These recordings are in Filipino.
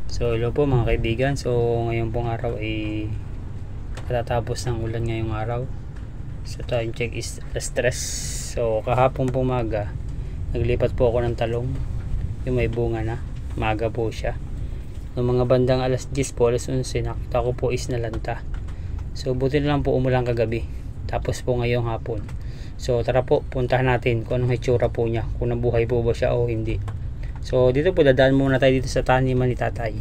So hello po mga kaibigan. So ngayon pong araw ay katatapos ng ulan ngayong araw. So time check is stress. So kahapon pumaga naglipat po ako ng talong, yung may bunga na, maga po siya. Noong mga bandang alas 10 po, alas 11, nakita ko po is nalanta. So buti na lang po umulan kagabi, tapos po ngayong hapon. So tara po, puntahan natin kung anong hitsura po niya, kung nabuhay po ba siya o hindi. So dito po, dadaan muna tayo dito sa taniman ni tatay.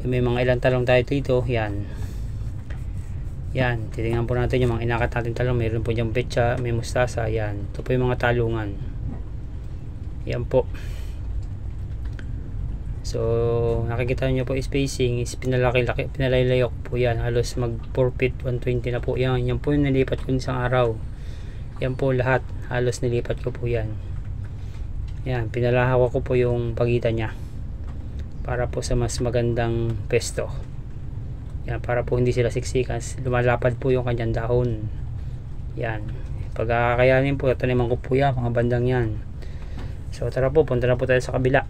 May mga ilang talong tayo dito. Yan, titingnan po natin yung mga inakat natin talong. Meron po diyang petsa, may mustasa. Yan, ito po yung mga talungan. Yan po. So nakikita nyo po, spacing is pinalalayok po yan. Halos mag 4 feet 120 na po yan. Yan po yung nilipat ko isang araw. Yan po lahat, halos nilipat ko po yan. Yan, pinalahawak ko po yung pagitan niya para po sa mas magandang pesto. Yan, para po hindi sila siksikan, lumalapad po yung kanyang dahon. Yan, pag kakayanin po, taniman ko po yan, mga bandang yan. So tara po, punta na po tayo sa kabila.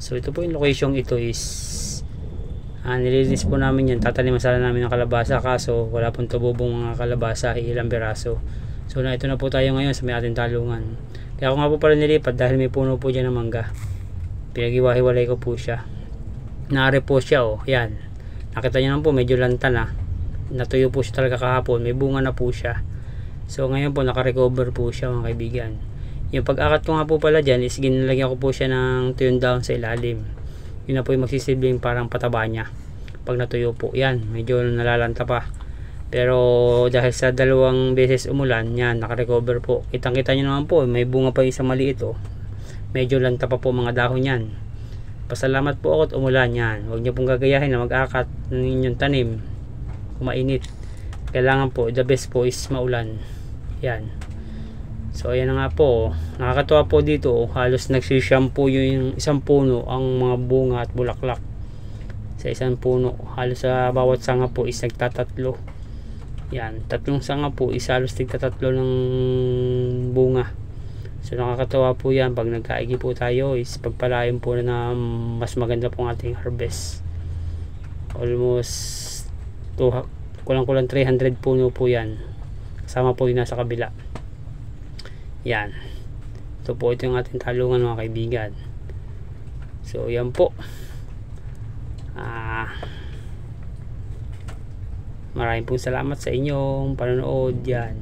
So ito po yung location, ito is nililinis po namin yan. Tataniman sana namin ng kalabasa, kaso wala pong tububong mga kalabasa, ilang piraso. So ito na po tayo ngayon sa may ating talungan. Kaya ako nga po pala nilipat dahil may puno po dyan ng mangga. Pinag-iwahiwalay ko po siya. Naari po siya, oh. Yan, nakita nyo naman po, medyo lanta na. Natuyo po siya talaga kahapon, may bunga na po siya. So ngayon po naka-recover po siya mga kaibigan. Yung pag-akat ko nga po pala dyan is ginalagyan ko po siya ng tuyong down sa ilalim. Yun na po yung magsisilbing parang pataba niya pag natuyo po. Yan, medyo nalalanta pa. Pero dahil sa dalawang beses umulan, yan, naka-recover po. Kitang kita nyo naman po, may bunga pa yung isang maliit, oh. Medyo lanta pa po mga dahon yan. Pasalamat po ako at umulan. Yan, huwag nyo pong gagayahin na mag-akat ng inyong tanim kung mainit. Kailangan po, the best po is maulan. Yan. So ayan na nga po, nakakatuwa po dito, oh. Halos nagsishampoo yung isang puno ang mga bunga at bulaklak sa isang puno. Halos sa bawat sanga po is nagtatatlo. Yan, tatlong sanga po is halos tigtatatlo ng bunga. So nakakatawa po yan pag nagkaigi po tayo, is pagpalain po na mas maganda pong ating harvest. Almost kulang-kulang 300 puno po yan, kasama po yung nasa kabila. Yan, ito po, ito yung ating talungan mga kaibigan. So yan po. Maraming pong salamat sa inyong panonood. Yan,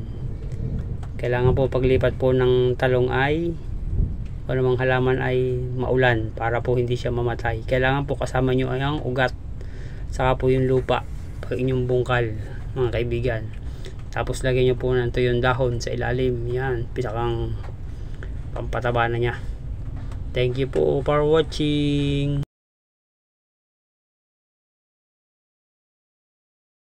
kailangan po paglipat po ng talong ay o namang halaman ay maulan para po hindi siya mamatay. Kailangan po kasama nyo ay ang ugat, saka po yung lupa pag inyong bungkal mga kaibigan. Tapos lagyan nyo po ng tuyong dahon sa ilalim. Yan, pinakang pampataba na nya. Thank you po for watching.